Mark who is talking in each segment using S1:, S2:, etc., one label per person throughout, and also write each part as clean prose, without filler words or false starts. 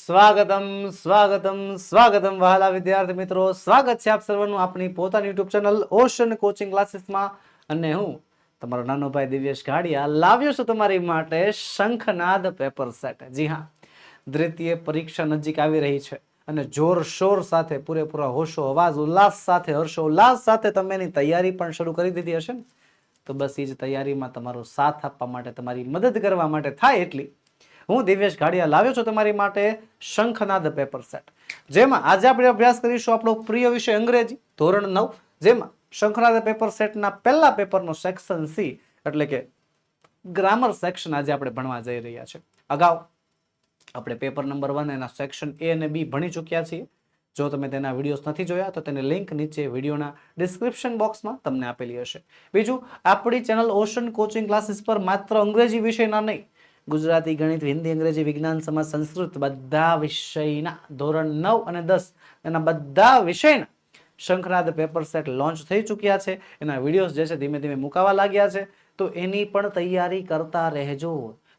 S1: સ્વાગતમ સ્વાગતમ સ્વાગતમ વહાલા વિદ્યાર્થી મિત્રો, સ્વાગત છે આપ સર્વનું આપણી પોતાની યુટ્યુબ ચેનલ ઓશન કોચિંગ ક્લાસીસમાં. અને હું તમારો નાનો ભાઈ દિવ્યેશ ઘાડિયા લાવ્યો છું તમારી માટે શંખનાદ પેપર સેટ. જી હા, દ્વિતીય પરીક્ષા નજીક આવી રહી છે અને જોરશોર સાથે, પૂરેપૂરા હોશો હવાસ ઉલ્લાસ સાથે, હર્ષો ઉલ્લાસ સાથે તમે એની તૈયારી પણ શરૂ કરી દીધી હશે ને. તો બસ એ જ તૈયારીમાં તમારો સાથ આપવા માટે, તમારી મદદ કરવા માટે થાય એટલી હું દિવ્યેશ ઘાડિયા લાવ્યો છું તમારી માટે શંખનાદ પેપર સેટ, જેમાં આજે આપણે અભ્યાસ કરીશું આપણો પ્રિય વિષય અંગ્રેજી ધોરણ 9, જેમાં શંખનાદ પેપર સેટના પહેલા પેપરનો સેક્શન સી એટલે કે ગ્રામર સેક્શન આજે આપણે ભણવા જઈ રહ્યા છે. અગાઉ આપણે પેપર નંબર 1 એના સેક્શન એ અને બી ભણી ચૂક્યા છીએ. જો તમે તેના વિડીયોઝ નથી જોયા તો તેની લિંક નીચે વિડીયોના ડિસ્ક્રિપ્શન બોક્સમાં તમને આપેલી હશે. બીજું, આપણી ચેનલ ઓશન કોચિંગ ક્લાસીસ પર માત્ર અંગ્રેજી વિષયના નહીં, ગુજરાતી, ગણિત, હિન્દી, અંગ્રેજી, વિજ્ઞાન, સમાજ, સંસ્કૃત બધા વિષયના ધોરણ 9 અને 10 એના બધા વિષયના શંખનાદ પેપર સેટ લોન્ચ થઈ ચૂક્યા છે. એના વિડીયોઝ જે છે ધીમે ધીમે મુકાવા લાગ્યા છે, તો એની પણ તૈયારી કરતા રહેજો.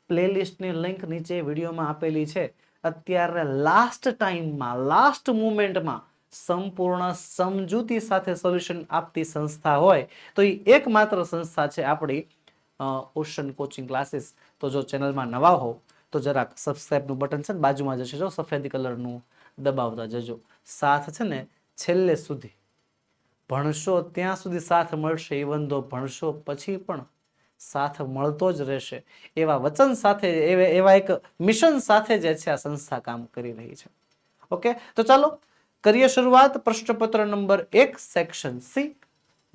S1: પ્લેલિસ્ટની લિંક નીચે વિડીયોમાં આપેલી છે. અત્યારે લાસ્ટ ટાઈમમાં, લાસ્ટ મુમેન્ટમાં સંપૂર્ણ સમજૂતી સાથે સોલ્યુશન આપતી સંસ્થા હોય તો એ એકમાત્ર સંસ્થા છે આપણી ઓશન કોચિંગ ક્લાસીસ. તો જો ચેનલમાં નવા હો તો જરાક સબસ્ક્રાઇબનું બટન છે ને બાજુમાં જશે, જો સફેદ કલરનું, દબાવતા જજો. સાથ છે ને છેલ્લે સુધી ભણશો ત્યાં સુધી સાથ મળશે, ઇવન ધો ભણશો પછી પણ સાથ મળતો જ રહેશે, એવા વચન સાથે, એવા એક મિશન સાથે જે છે આ સંસ્થા કામ કરી રહી છે. ઓકે, તો ચાલો કરીએ શરૂઆત. પ્રશ્નપત્ર નંબર 1, સેક્શન સી,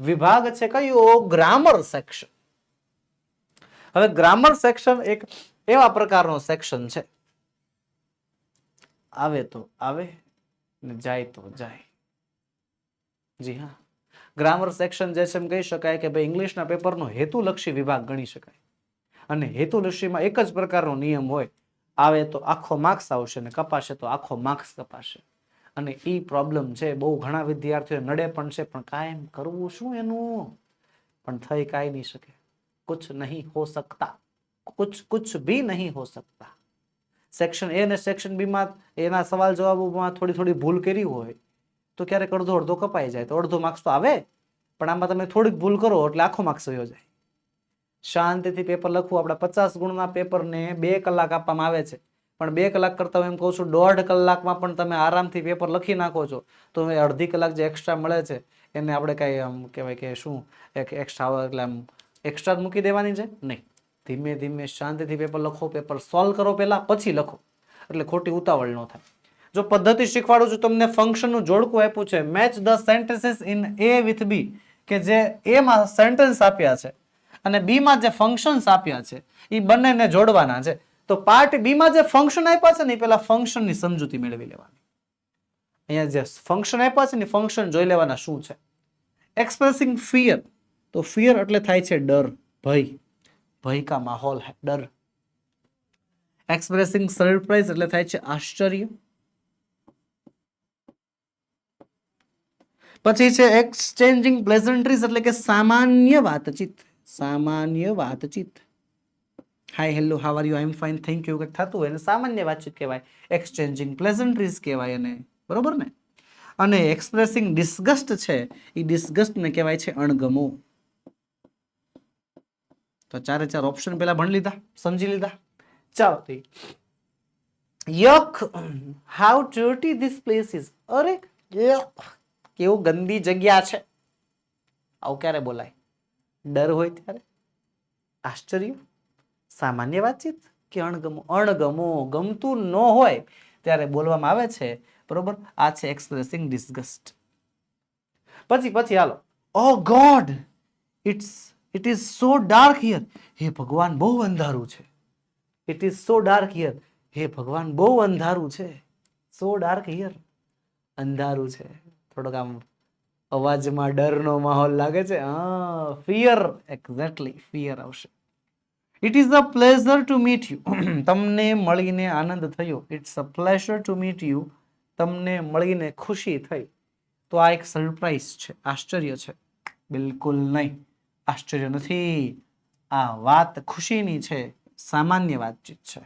S1: વિભાગ છે કયો? Grammar section. હવે ગ્રામર સેક્શન એક એવા પ્રકારનો સેક્શન છે, આવે તો આવે ને જાય તો જાય. જી હા, ગ્રામર સેક્શન જે છે એમ કહી શકાય કે ભાઈ ઇંગ્લિશના પેપરનો હેતુલક્ષી વિભાગ ગણી શકાય. અને હેતુલક્ષીમાં એક જ પ્રકારનો નિયમ હોય, આવે તો આખો માર્ક્સ આવશે ને કપાશે તો આખો માર્ક્સ કપાશે. અને એ પ્રોબ્લેમ છે, બહુ ઘણા વિદ્યાર્થીઓ નડે પણ છે, પણ કાયમ કરવું શું એનું? પણ થઈ કાંઈ નહીં શકે. कुछ नहीं हो सकता, कुछ भी नहीं हो सकता. સેક્શન એ અને સેક્શન બી માં એના સવાલ જવાબોમાં થોડી ભૂલ કરી હોય તો ક્યારેક અડધો કપાઈ જાય તો અડધો માર્ક્સ તો આવે, પણ આમાં તમે થોડીક ભૂલ કરો એટલે આખો માર્ક્સ વયો જાય. શાંતિથી પેપર લખવું. આપણા 50 ગુણના પેપરને 2 કલાક આપવામાં આવે છે, પણ 2 કલાક કરતા હું એમ કહું છું 1.5 કલાકમાં પણ તમે આરામથી પેપર લખી નાખો છો. તો અડધી કલાક જે એક્સ્ટ્રા મળે છે એને આપણે કઈ આમ કહેવાય કે શું એક એક્સ્ટ્રા, એટલે આમ એક્સ્ટ્રા મૂકી દેવાની છે નહીં. ધીમે ધીમે શાંતિથી પેપર લખો, પેપર સોલ્વ કરો પહેલા, પછી લખો, એટલે ખોટી ઉતાવળ ન થાય. જો પદ્ધતિ શીખવાડું છું તમને, ફંક્શનનું જોડકું આપ્યું છે, match the sentences in A with B, કે જે એ માં સેન્ટેન્સ આપ્યા છે અને બી માં જે ફંક્શન્સ આપ્યા છે એ બંનેને જોડવાના છે. તો પાર્ટ બી માં જે ફંક્શન આપ્યા છે ને એ પેલા ફંક્શનની સમજૂતી મેળવી લેવાની. અહીંયા જે ફંક્શન આપ્યા છે ને ફંક્શન જોઈ લેવાના શું છે. એક્સપ્રેસિંગ ફિયર, તો ફિયર એટલે થાય છે ડર, ભય, ભય કા માહોલ है डर. एक्सप्रेसिंग सरप्राइज એટલે થાય છે આશ્ચર્ય. પછી છે એક્સચેન્જિંગ પ્લેઝન્ટ્રીઝ એટલે કે સામાન્ય વાતચીત, સામાન્ય વાતચીત. Hi, hello, how are you, I am fine, thank you, કે થતું હોય એને સામાન્ય વાતચીત કહેવાય. એક્સચેન્જિંગ પ્લેઝન્ટ્રીઝ કહેવાય એને, બરોબર ને. અને એક્સપ્રેસિંગ ડિસ્ગસ્ટ છે, એ ડિસ્ગસ્ટ ને કહેવાય છે અણગમો. તો 4 ઓપ્શન પેલા ભણી લીધા, સમજી લીધા. ચાલો, yuck, how dirty this place is. અરે કેવું ગંદી જગ્યા છે. આવું ક્યારે બોલાય? ડર હોય ત્યારે, આશ્ચર્ય, સામાન્ય વાતચીત કે અણગમો? અણગમો, ગમતું ન હોય ત્યારે બોલવામાં આવે છે, બરોબર. આ છે એક્સપ્રેસિંગ ડિસ્ગસ્ટ. પછી હાલો, oh God, it is so dark here. હે ભગવાન, બહુ અંધારું છે. It is so dark here. હે ભગવાન, બહુ અંધારું છે. સો ડાર્ક હિયર, અંધારું છે. થોડોક આમ અવાજમાં ડરનો માહોલ લાગે છે. ફિયર, એક્ઝેક્ટલી ફિયર આવશે. It is a pleasure to meet you. તમને મળીને આનંદ થયો. It's a pleasure to meet you. તમને મળીને ખુશી થઈ. તો આ એક સરપ્રાઈઝ છે, આશ્ચર્ય છે? બિલકુલ નહીં, આશ્ચર્ય નથી. આ વાત ખુશીની છે, સામાન્ય વાતચીત છે.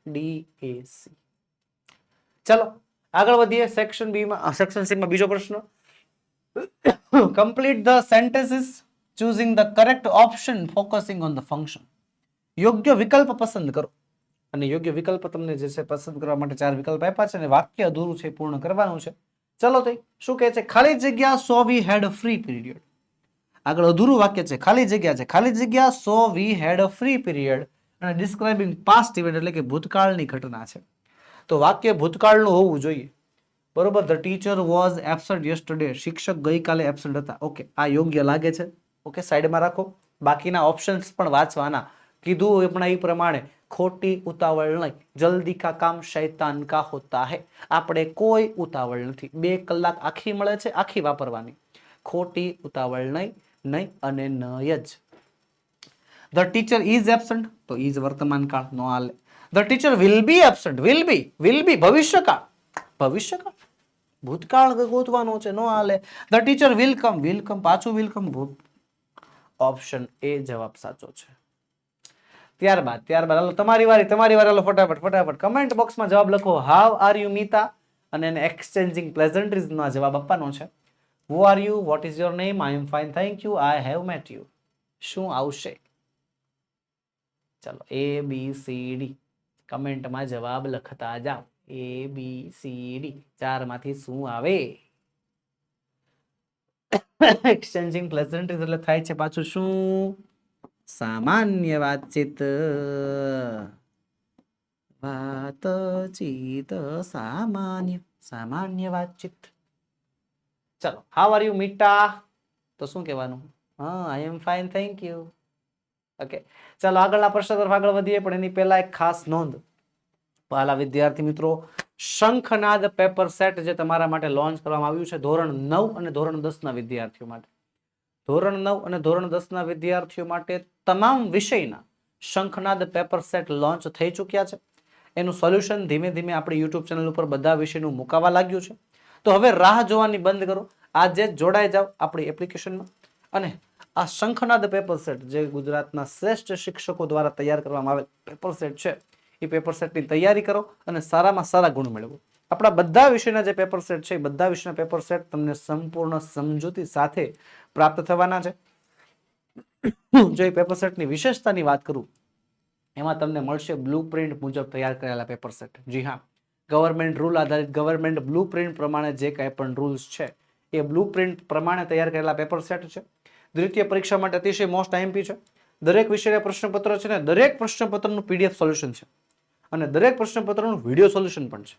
S1: DAC. ચલો આગળ વધીએ સેક્શન બી માં. સેક્શન સી માં બીજો પ્રશ્ન. complete the sentences choosing the correct option focusing on the function. યોગ્ય વિકલ્પ પસંદ કરો અને યોગ્ય વિકલ્પ તમને જે છે પસંદ કરવા માટે 4 વિકલ્પ આપ્યા છે અને વાક્ય અધૂરું છે પૂર્ણ કરવાનું છે. ચલો તો શું કહે છે? ખાલી જગ્યા સો વી હેડ અ ફ્રી પીરિયડ. આગળ અધૂરું વાક્ય છે, ખાલી જગ્યા છે, ખાલી જગ્યા સો વી હેડ અ ફ્રી પીરિયડ અને ડિસ્ક્રાઇબિંગ પાસ્ટ ઇવેન્ટ એટલે કે ભૂતકાળની ઘટના છે. તો વાક્ય ભૂતકાળનું હોવું જોઈએ. બરોબર. The teacher was absent yesterday. શિક્ષક ગઈકાલે એબસન્ટ હતા. ઓકે, આ યોગ્ય લાગે છે. ઓકે, સાઈડમાં રાખો. બાકીના ઓપ્શન્સ પણ વાંચવાના. કીધું એ પ્રમાણે ખોટી ઉતાવળ નહીં. જલ્દી કા કામ શૈતાન કા હોતા હે. આપણે કોઈ ઉતાવળ નથી. 2 કલાક આખી મળે છે, આખી વાપરવાની. ખોટી ઉતાવળ નહીં અને નય જ. ધ ટીચર ઇઝ એબસન્ટ, તો ઇઝ વર્તમાન કાળ નો હાલે. The teacher will be absent, will be ભવિષ્યકાળ, ભવિષ્યકાળ. ભૂતકાળ ગોતવાનો છે, નો હાલે. ધ ટીચર વિલ કમ પાછું વિલ કમ. ઓપ્શન એ જવાબ સાચો છે. ત્યારબાદ હાલો તમારી વારી હાલો ફટાફટ કમેન્ટ બોક્સમાં જવાબ લખો. હાવ આર યુ મીતા અને એને એક્સચેન્જિંગ પ્લેઝન્ટ્રીઝ નો જવાબ આપવાનો છે. Who are you, what is your name, I am fine thank you, I have met you. શું આવશે? ચલો ABCD કમેન્ટમાં જવાબ લખતા જાઓ. ABCD 4 માંથી શું આવે? એક્સચેન્જિંગ પ્લેઝન્ટ્રીઝ એટલે થાય છે પાછું શું? સામાન્ય વાતચીત. સામાન્ય વાતચીત. ચલો હાવ આર યુ મીટા, તો શું કહેવાનું? I am fine thank you. Okay, ચાલો આગળના પ્રશ્ન તરફ આગળ વધીએ, પણ એની પહેલા એક ખાસ નોંધ. પહેલા વિદ્યાર્થી મિત્રો, શંખનાદ પેપર સેટ જે તમારા માટે લોન્ચ કરવામાં આવ્યું છે ધોરણ 9 અને ધોરણ 10 ના વિદ્યાર્થીઓ માટે. ધોરણ 9 અને ધોરણ 10 ના વિદ્યાર્થીઓ માટે તમામ વિષયના શંખનાદ પેપર સેટ લોન્ચ થઈ ચૂક્યા છે. એનું સોલ્યુશન ધીમે ધીમે આપણી યુટ્યુબ ચેનલ ઉપર બધા વિષયનું મુકાવા લાગ્યું છે. તો હવે રાહ જોવાની બંધ કરો, આજે જોડાઈ જાઓ આપણી એપ્લિકેશનમાં અને આ શંખનાદ પેપર સેટ જે ગુજરાતના શ્રેષ્ઠ શિક્ષકો દ્વારા તૈયાર કરવામાં આવેલ પેપર સેટ છે, એ પેપર સેટની તૈયારી કરો અને સારામાં સારા ગુણ મેળવો. આપણા બધા વિષયના જે પેપર સેટ છે એ બધા વિષયના પેપર સેટ તમને સંપૂર્ણ સમજૂતી સાથે પ્રાપ્ત થવાના છે. જો એ પેપર સેટની વિશેષતાની વાત કરું, એમાં તમને મળશે બ્લુ પ્રિન્ટ મુજબ તૈયાર કરેલા પેપર સેટ. જી હા, ગવર્મેન્ટ રૂલ આધારિત, ગવર્મેન્ટ બ્લુ પ્રિન્ટ પ્રમાણે જે કાંઈ પણ રૂલ્સ છે એ બ્લુ પ્રિન્ટ પ્રમાણે તૈયાર કરેલા પેપર સેટ છે. દ્વિતીય પરીક્ષા માટે અતિશય મોસ્ટ આઈએમપી છે. દરેક વિષયના પ્રશ્નપત્ર છે ને દરેક પ્રશ્નપત્રનું PDF સોલ્યુશન છે અને દરેક પ્રશ્નપત્રનું વિડીયો સોલ્યુશન પણ છે.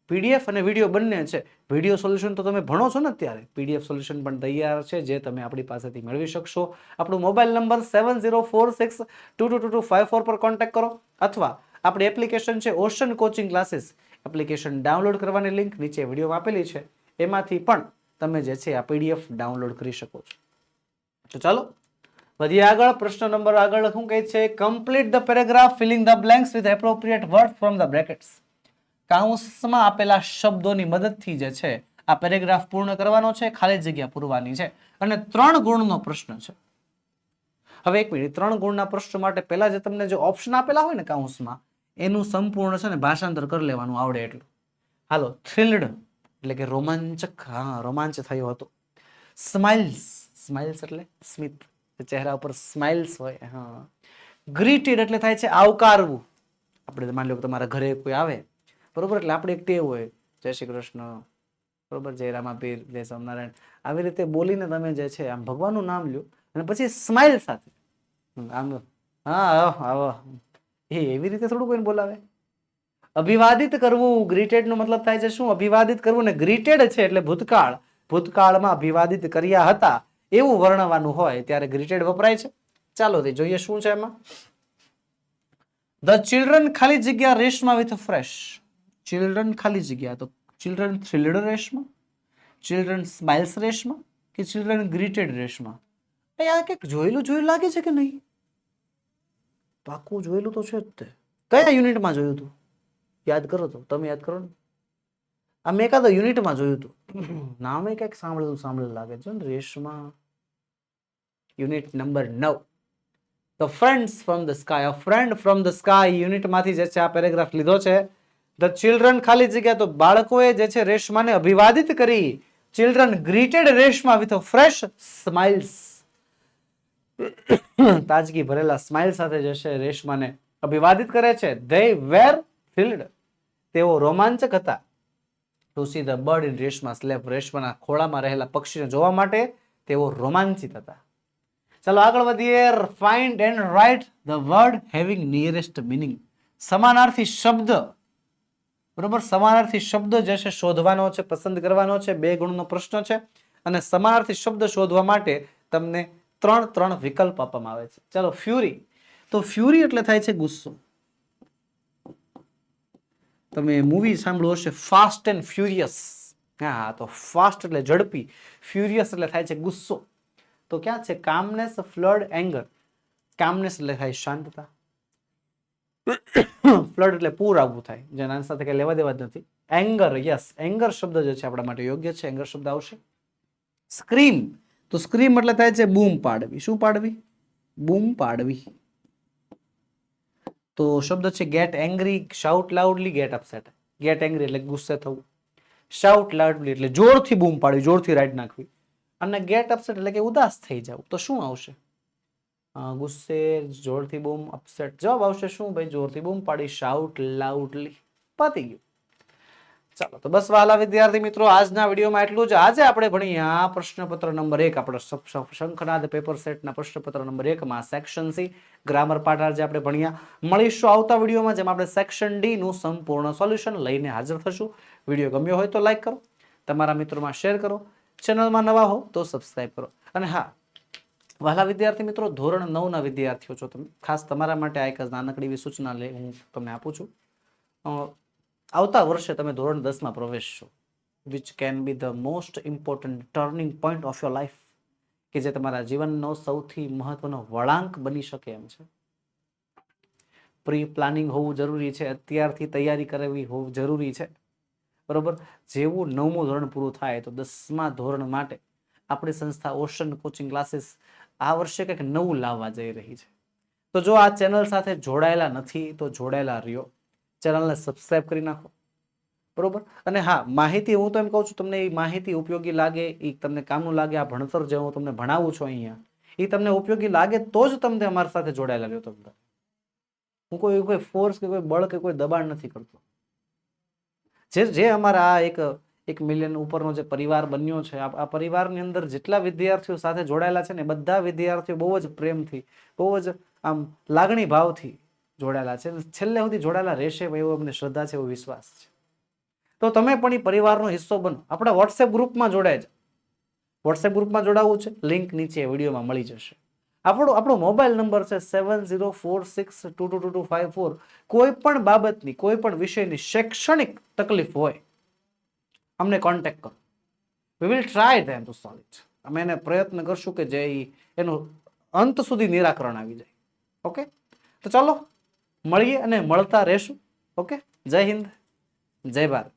S1: PDF અને વિડીયો બંને છે. વિડીયો સોલ્યુશન તો તમે ભણો છો ને અત્યારે, PDF સોલ્યુશન પણ તૈયાર છે જે તમે આપણી પાસેથી મેળવી શકશો. આપણો મોબાઈલ નંબર 7046222254 પર કોન્ટેક્ટ કરો અથવા આપણી એપ્લિકેશન છે ocean coaching classes. Application download કરવાની લિંક નીચે વિડીયોમાં આપેલી છે, એમાંથી પણ તમે જે છે આ PDF ડાઉનલોડ કરી શકો છો. તો ચાલો વધીએ આગળ. પ્રશ્ન નંબર આગળ શું કહે છે? Complete the paragraph filling the blanks with appropriate word from the brackets. કૌંસમાં આપેલા શબ્દોની મદદથી જે છે આ પેરેગ્રાફ પૂર્ણ કરવાનો છે, ખાલી જગ્યા પૂરવાની છે અને 3 ગુણનો પ્રશ્ન છે. હવે એક મિનિટ, 3 ગુણના પ્રશ્ન માટે પહેલા જે તમને જે ઓપ્શન આપેલા હોય ને કૌંસમાં, એનું સંપૂર્ણ છે ને ભાષાંતર કરી લેવાનું આવડે એટલું. હાલો, થ્રિલ્ડ એટલે કે રોમાંચક, હા રોમાંચ થયો હતો. સ્માઇલ્સ, સ્માઇલ્સ એટલે સ્મિત, ચહેરા ઉપર સ્માઇલ્સ હોય. હા. ગ્રીટેડ એટલે થાય છે આવકારવું. આપણે માની લો કે તમારા ઘરે કોઈ આવે, બરોબર, એટલે આપણે એક ટેવ હોય, જય શ્રી કૃષ્ણ, બરોબર, જય રામાપીર, જય સ્વામિનારાયણ, આવી રીતે બોલીને તમે જે છે આમ ભગવાનનું નામ લ્યો અને પછી સ્માઇલ સાથે આમ હા આવો, એવી રીતે થોડું કોઈને બોલાવે. અભિવાદિત કરવું, ગ્રીટેડ નો મતલબ થાય છે શું? અભિવાદિત કરવું. ને ગ્રીટેડ છે એટલે ભૂતકાળ, ભૂતકાળમાં અભિવાદિત કર્યા હતા એવું વર્ણવાનું હોય ત્યારે ગ્રીટેડ વપરાય છે. ચાલો તે જોઈએ શું છે એમાં. ધ ચિલ્ડ્રન ખાલી જગ્યા રેશમા વિથ ફ્રેશ. ચિલ્ડ્રન ખાલી જગ્યા, તો children thrilled Reshma, children smiles Reshma કે ચિલ્ડ્રન ગ્રીટેડ રેશમા? આ કંઈક જોયેલું લાગે છે કે નહીં? પાકું જોયેલું તો છે જ તે. કયા યુનિટમાં જોયું હતું? યાદ કરો તો, તમે યાદ કરો ને. આ મેં એકાદો યુનિટમાં જોયું હતું, નામે કંઈક સાંભળેલું લાગે છે ને. Reshma, unit number 9. The friends from the sky, a friend from the sky યુનિટમાંથી જે છે આ પેરેગ્રાફ લીધો છે. ધ ચિલ્ડ્રન ખાલી જગ્યા, તો બાળકોએ જે છે રેશમાને અભિવાદિત કરી. Children greeted Reshma with fresh smiles. તાજગી ભરેલા સ્માઇલ સાથે જે છે રેશમાને અભિવાદિત કરે છે. ધે વેર થ્રિલ્ડ, તેઓ રોમાંચક હતા. To see the bird in Reshma lap, રેશમાના ખોળામાં રહેલા પક્ષીને જોવા માટે તેઓ રોમાંચિત હતા. ચાલો આગળ વધીએ. Find and write the word having nearest meaning. સમાનાર્થી શબ્દ, બરોબર, સમાનાર્થી શબ્દ જે છે શોધવાનો છે, પસંદ કરવાનો છે. 2 ગુણનો પ્રશ્ન છે અને સમાનાર્થી શબ્દ શોધવા માટે તમને 3 વિકલ્પ આપવામાં આવે છે. ચાલો, ફ્યુરી, તો ફ્યુરી એટલે થાય છે ગુસ્સો. તમે મૂવી સાંભળ્યું હશે ફાસ્ટ એન્ડ ફ્યુરિયસ. હા, તો ફાસ્ટ એટલે ઝડપી, ફ્યુરિયસ એટલે થાય છે ગુસ્સો. તો ક્યાં છે કામનેસ, ફ્લડ, એંગર. કામનેસ એટલે થાય શાંતતા, ફ્લડ એટલે પૂર આવવું થાય, જેના સાથે કઈ લેવા દેવા જ નથી. એંગર, યસ, એંગર શબ્દ જે છે આપણા માટે યોગ્ય છે, એંગર શબ્દ આવશે. સ્ક્રીમ, તો સ્ક્રીમ એટલે થાય છે બૂમ પાડવી. શું પાડવી? બૂમ પાડવી. તો શબ્દ છે get angry, shout loudly, get upset. Get angry એટલે ગુસ્સે થવું, શાઉટ લાઉડલી એટલે જોરથી બૂમ પાડવી, જોરથી રાઈડ નાખવી, અને ગેટ અપસેટ એટલે કે ઉદાસ થઈ જવું. તો શું આવશે? ગુસ્સે, જોરથી બૂમ, અપસેટ. જવાબ આવશે શું ભાઈ? જોરથી બૂમ પાડી, શાઉટ લાઉડલી. પતી ગયું. ચાલો, તો બસ વાલા વિદ્યાર્થી મિત્રો, આજના વિડીયોમાં એટલું જ. આજે આપણે ભણ્યા પ્રશ્નપત્ર નંબર 1, આપણે શંખનાદ પેપર સેટના પ્રશ્નપત્ર નંબર 1 માં સેક્શન સી ગ્રામર પાર્ટ આજે આપણે ભણ્યા. મળીશું આવતા વિડીયોમાં, જેમાં આપણે સેક્શન ડી નું સંપૂર્ણ સોલ્યુશન લઈને હાજર થશું. વિડીયો ગમ્યો હોય તો લાઈક કરો, તમારા મિત્રોમાં શેર કરો, ચેનલમાં નવા હો તો સબસ્ક્રાઇબ કરો. અને હા, વહાલા વિદ્યાર્થી મિત્રો, ધોરણ 9 ના વિદ્યાર્થીઓ છો તમે, ખાસ તમારા માટે આ એક નાનકડી એવી સૂચના હું તમને આપું છું. આવતા વર્ષે તમે ધોરણ 10 માં પ્રવેશશો, which can be the most important turning point of your life, કે જે તમારા જીવનનો સૌથી મહત્વનો વળાંક બની શકે એમ છે. પ્રી પ્લાનિંગ હોવું જરૂરી છે, અત્યારથી તૈયારી કરવી હોવું જરૂરી છે, બરોબર. જેવું 9મું ધોરણ પૂરું થાય તો 10મા ધોરણ માટે આપણી સંસ્થા ઓશન કોચિંગ ક્લાસીસ આ વર્ષે કંઈક નવું લાવવા જઈ રહી છે. તો જો આ ચેનલ સાથે જોડાયેલા નથી તો જોડાયેલા રહ્યો, ચેનલને સબસ્ક્રાઇબ કરી નાખો, બરોબર. અને હા, માહિતી હું તો એમ કહું છું, તમને એ માહિતી ઉપયોગી લાગે, એ તમને કામનું લાગે, આ ભણતર જે હું તમને ભણાવું છું અહીંયા, એ તમને ઉપયોગી લાગે તો જ તમને અમારી સાથે જોડાયેલા રહ્યો. તમને હું કોઈ ફોર્સ કે કોઈ બળ કે કોઈ દબાણ નથી કરતો. જે અમારા આ એક મિલિયન ઉપરનો જે પરિવાર બન્યો છે, આ પરિવારની અંદર જેટલા વિદ્યાર્થીઓ સાથે જોડાયેલા છે ને, બધા વિદ્યાર્થીઓ બહુ જ પ્રેમથી, બહુ જ આમ લાગણી ભાવથી જોડાયેલા છે. છેલ્લે સુધી જોડાયેલા રહેશે એવો અમને શ્રદ્ધા છે, એવો વિશ્વાસ છે. તો તમે પણ એ પરિવારનો હિસ્સો બનો. આપણા વોટ્સએપ ગ્રુપમાં જોડાય છે. વોટ્સએપ ગ્રુપમાં જોડાવવું છે, લિંક નીચે વિડીયોમાં મળી જશે. આપણો મોબાઈલ નંબર છે 7046222254. કોઈ પણ બાબતની, કોઈ પણ વિષયની શૈક્ષણિક તકલીફ હોય, અમને કોન્ટેક્ટ કરો. We will try then to solve it. અમે એને પ્રયત્ન કરશું કે જે એનું અંત સુધી નિરાકરણ આવી જાય. ઓકે, તો ચાલો મળીએ અને મળતા રહેશું. ઓકે, જય હિન્દ, જય ભારત.